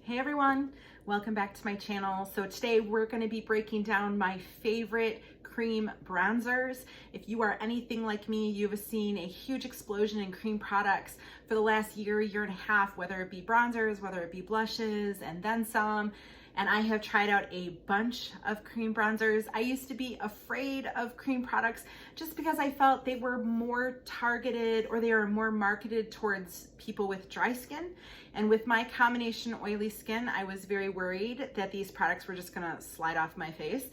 Hey everyone, welcome back to my channel. So today we're going to be breaking down my favorite cream bronzers. If you are anything like me, you've seen a huge explosion in cream products for the last year and a half, whether it be bronzers, whether it be blushes, and then some. And I have tried out a bunch of cream bronzers. I used to be afraid of cream products just because I felt they were more targeted or they were more marketed towards people with dry skin. And with my combination oily skin, I was very worried that these products were just gonna slide off my face.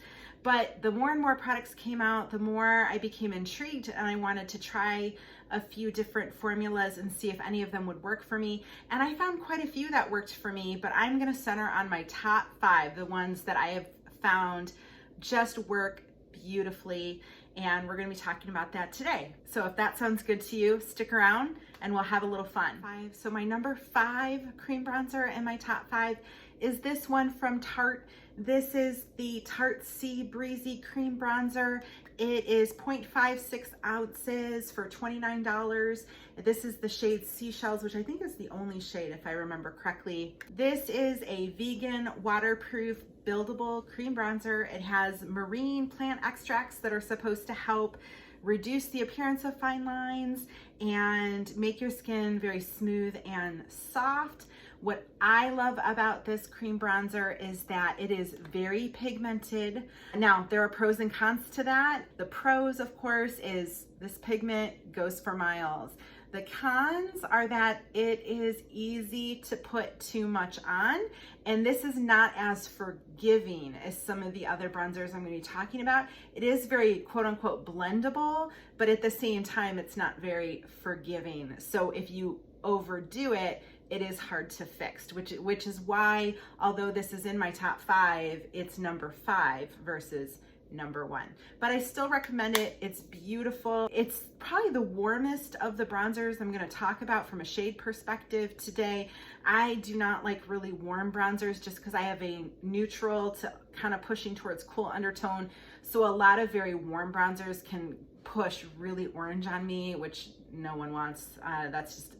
But the more and more products came out, the more I became intrigued and I wanted to try a few different formulas and see if any of them would work for me. And I found quite a few that worked for me, but I'm gonna center on my top 5, the ones that I have found just work beautifully. And we're gonna be talking about that today. So if that sounds good to you, stick around and we'll have a little fun. So my number 5 cream bronzer in my top 5 is this one from Tarte. This is the Tarte C Breezy Cream Bronzer. It is 0.56 ounces for $29. This is the shade Seychelles, which I think is the only shade if I remember correctly. This is a vegan, waterproof, buildable cream bronzer. It has marine plant extracts that are supposed to help reduce the appearance of fine lines and make your skin very smooth and soft. What I love about this cream bronzer is that it is very pigmented. Now, there are pros and cons to that. The pros, of course, is this pigment goes for miles. The cons are that it is easy to put too much on, and this is not as forgiving as some of the other bronzers I'm going to be talking about. It is very quote unquote blendable, but at the same time, it's not very forgiving. So if you overdo it, it is hard to fix, which is why, although this is in my top 5, it's number 5 versus number 1. But I still recommend it. It's beautiful. It's probably the warmest of the bronzers I'm going to talk about from a shade perspective today. I do not like really warm bronzers just because I have a neutral to kind of pushing towards cool undertone. So a lot of very warm bronzers can push really orange on me, which no one wants. That's just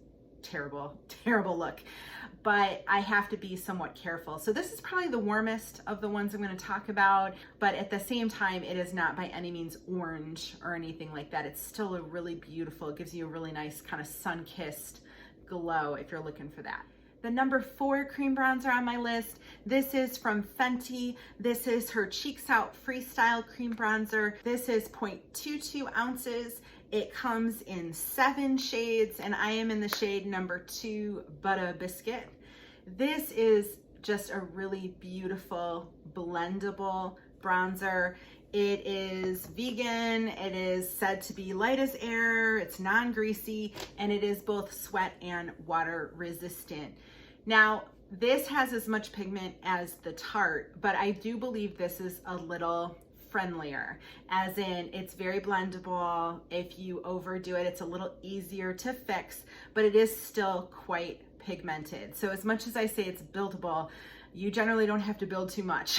terrible look, but I have to be somewhat careful. So this is probably the warmest of the ones I'm going to talk about, but at the same time, it is not by any means orange or anything like that. It's still a really beautiful, it gives you a really nice kind of sun-kissed glow if you're looking for that. The number 4 cream bronzer on my list, this is from Fenty. This is her Cheeks Out Freestyle Cream Bronzer. This is 0.22 ounces. It comes in 7 shades, and I am in the shade number 2, Butta Biscuit. This is just a really beautiful, blendable bronzer. It is vegan, it is said to be light as air, it's non-greasy, and it is both sweat and water resistant. Now, this has as much pigment as the Tarte, but I do believe this is a little friendlier, as in it's very blendable. If you overdo it, it's a little easier to fix, but it is still quite pigmented. So as much as I say it's buildable, you generally don't have to build too much.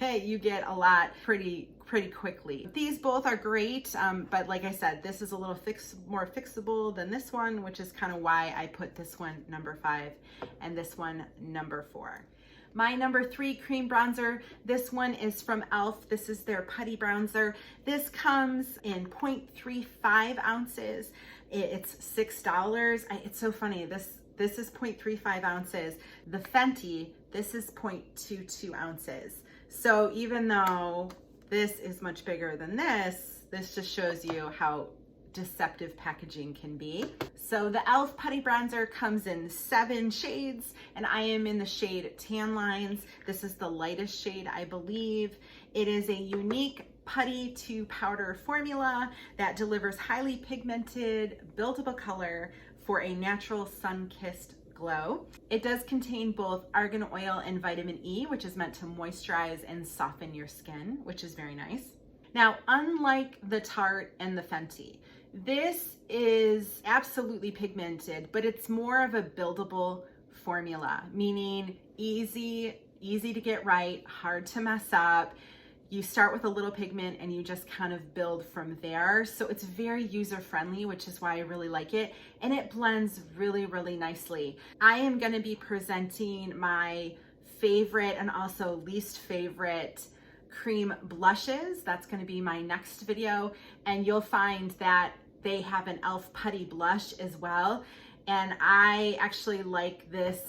You get a lot pretty quickly. These both are great, but like I said, this is a little more fixable than this one, which is kind of why I put this one number 5 and this one number 4. My number 3 cream bronzer, this one is from e.l.f. This is their Putty Bronzer. This comes in 0.35 ounces. It's $6. It's so funny. This is 0.35 ounces. The Fenty, this is 0.22 ounces. So even though this is much bigger than this just shows you how deceptive packaging can be. So the e.l.f. Putty Bronzer comes in 7 shades, and I am in the shade Tan Lines. This is the lightest shade, I believe. It is a unique putty to powder formula that delivers highly pigmented, buildable color for a natural sun-kissed glow. It does contain both argan oil and vitamin E, which is meant to moisturize and soften your skin, which is very nice. Now, unlike the Tarte and the Fenty, this is absolutely pigmented, but it's more of a buildable formula, meaning easy to get right, hard to mess up. You start with a little pigment and you just kind of build from there. So it's very user-friendly, which is why I really like it. And it blends really, really nicely. I am gonna be presenting my favorite and also least favorite cream blushes. That's going to be my next video, and you'll find that they have an e.l.f. Putty blush as well, and I actually like this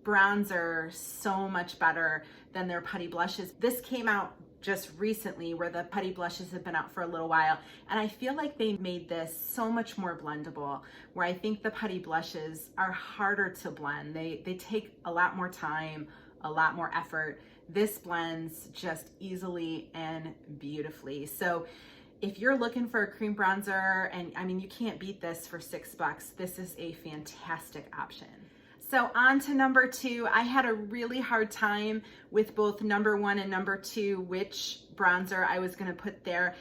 bronzer so much better than their Putty blushes. This came out just recently, where the Putty blushes have been out for a little while, and I feel like they made this so much more blendable, where I think the Putty blushes are harder to blend. They take a lot more time, a lot more effort. This blends just easily and beautifully. So if you're looking for a cream bronzer, and I mean, you can't beat this for $6, this is a fantastic option. So on to number 2. I had a really hard time with both number 1 and number 2, which bronzer I was gonna put there.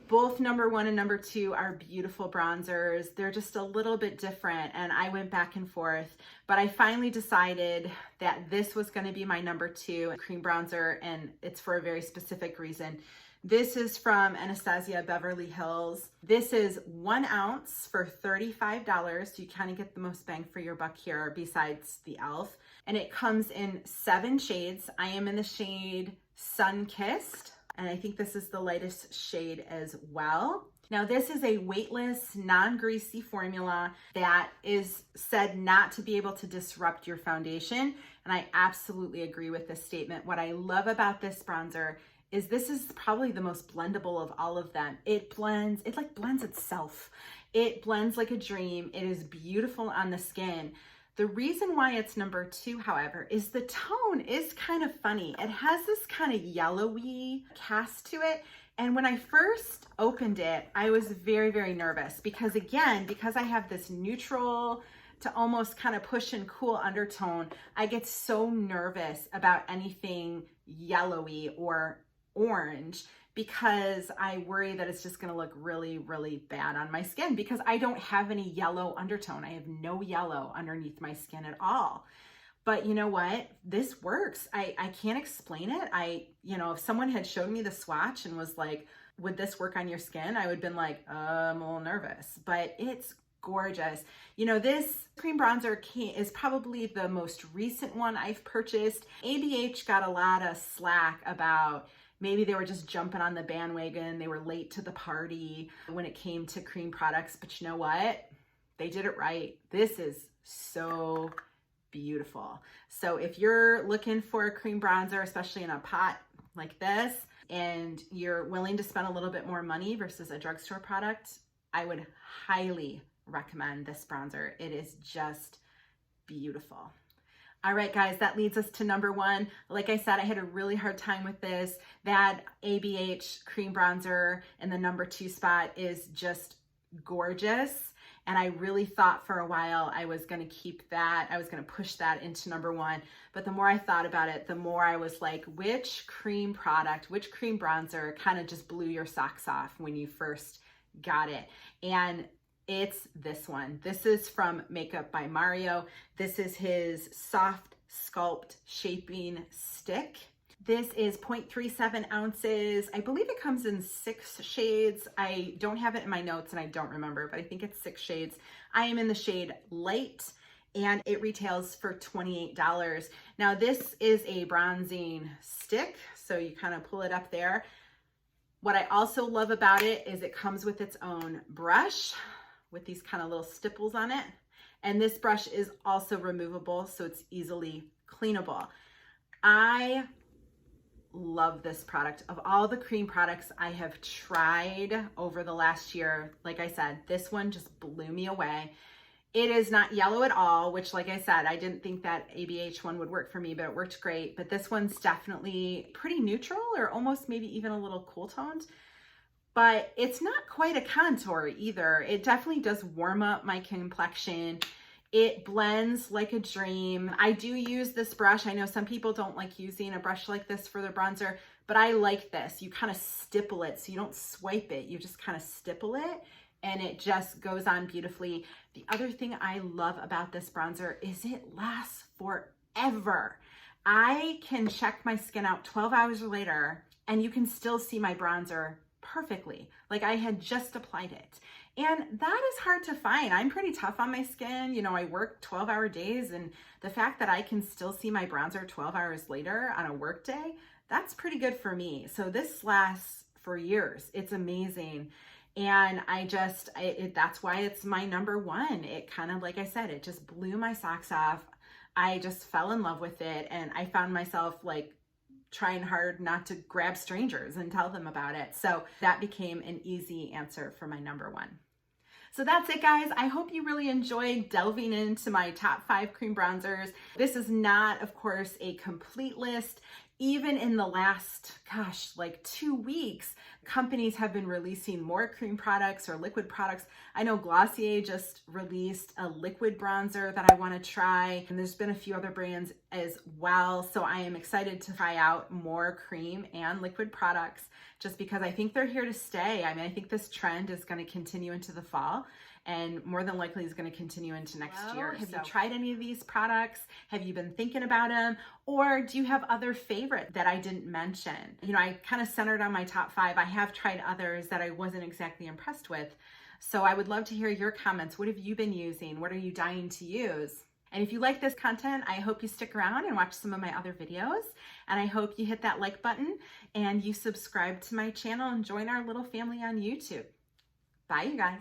Both number 1 and number 2 are beautiful bronzers. They're just a little bit different, and I went back and forth, but I finally decided that this was gonna be my number 2 cream bronzer, and it's for a very specific reason. This is from ANASTASIA Beverly Hills. This is 1 ounce for $35. So you kind of get the most bang for your buck here besides the e.l.f. And it comes in 7 shades. I am in the shade Sun Kissed, and I think this is the lightest shade as well. Now this is a weightless, non-greasy formula that is said not to be able to disrupt your foundation. And I absolutely agree with this statement. What I love about this bronzer is this is probably the most blendable of all of them. It blends itself. It blends like a dream. It is beautiful on the skin. The reason why it's number 2, however, is the tone is kind of funny. It has this kind of yellowy cast to it. And when I first opened it, I was very, very nervous because, again, because I have this neutral to almost kind of push and cool undertone, I get so nervous about anything yellowy or orange because I worry that it's just gonna look really, really bad on my skin because I don't have any yellow undertone. I have no yellow underneath my skin at all. But you know what? This works. I can't explain it. If someone had showed me the swatch and was like, would this work on your skin? I would have been like, I'm a little nervous, but it's gorgeous. This cream bronzer is probably the most recent one I've purchased. ABH got a lot of slack about maybe they were just jumping on the bandwagon. They were late to the party when it came to cream products, but you know what? They did it right. This is so beautiful. So if you're looking for a cream bronzer, especially in a pot like this, and you're willing to spend a little bit more money versus a drugstore product, I would highly recommend this bronzer. It is just beautiful. All right, guys, that leads us to number 1. Like I said, I had a really hard time with this. That ABH cream bronzer in the number 2 spot is just gorgeous. And I really thought for a while I was gonna keep that. I was gonna push that into number 1. But the more I thought about it, the more I was like, which cream product, which cream bronzer kind of just blew your socks off when you first got it? And it's this one. This is from Makeup by Mario. This is his Soft Sculpt Shaping Stick. This is 0.37 ounces. I believe it comes in 6 shades. I don't have it in my notes and I don't remember, but I think it's 6 shades. I am in the shade Light, and it retails for $28. Now this is a bronzing stick, so you kind of pull it up there. What I also love about it is it comes with its own brush with these kind of little stipples on it. And this brush is also removable, so it's easily cleanable. I love this product. Of all the cream products I have tried over the last year, like I said, this one just blew me away. It is not yellow at all, which, like I said, I didn't think that ABH one would work for me, but it worked great. But this one's definitely pretty neutral, or almost maybe even a little cool toned. But it's not quite a contour either. It definitely does warm up my complexion. It blends like a dream. I do use this brush. I know some people don't like using a brush like this for their bronzer, but I like this. You kind of stipple it, so you don't swipe it. You just kind of stipple it, and it just goes on beautifully. The other thing I love about this bronzer is it lasts forever. I can check my skin out 12 hours later, and you can still see my bronzer perfectly, like I had just applied it. And that is hard to find. I'm pretty tough on my skin. You know, I work 12-hour days, and the fact that I can still see my bronzer 12 hours later on a work day, that's pretty good for me. So this lasts for years. It's amazing. And that's why it's my number one. It kind of, like I said, it just blew my socks off. I just fell in love with it, and I found myself like trying hard not to grab strangers and tell them about it. So that became an easy answer for my number one. So that's it, guys. I hope you really enjoyed delving into my top 5 cream bronzers. This is not, of course, a complete list. Even in the last, like 2 weeks, companies have been releasing more cream products or liquid products. I know Glossier just released a liquid bronzer that I want to try, and there's been a few other brands as well. So I am excited to try out more cream and liquid products just because I think they're here to stay. I mean, I think this trend is going to continue into the fall, and more than likely is going to continue into next year. Have you tried any of these products? Have you been thinking about them? Or do you have other favorite that I didn't mention? You know, I kind of centered on my top 5. I have tried others that I wasn't exactly impressed with. So I would love to hear your comments. What have you been using? What are you dying to use? And if you like this content, I hope you stick around and watch some of my other videos. And I hope you hit that like button and you subscribe to my channel and join our little family on YouTube. Bye, you guys.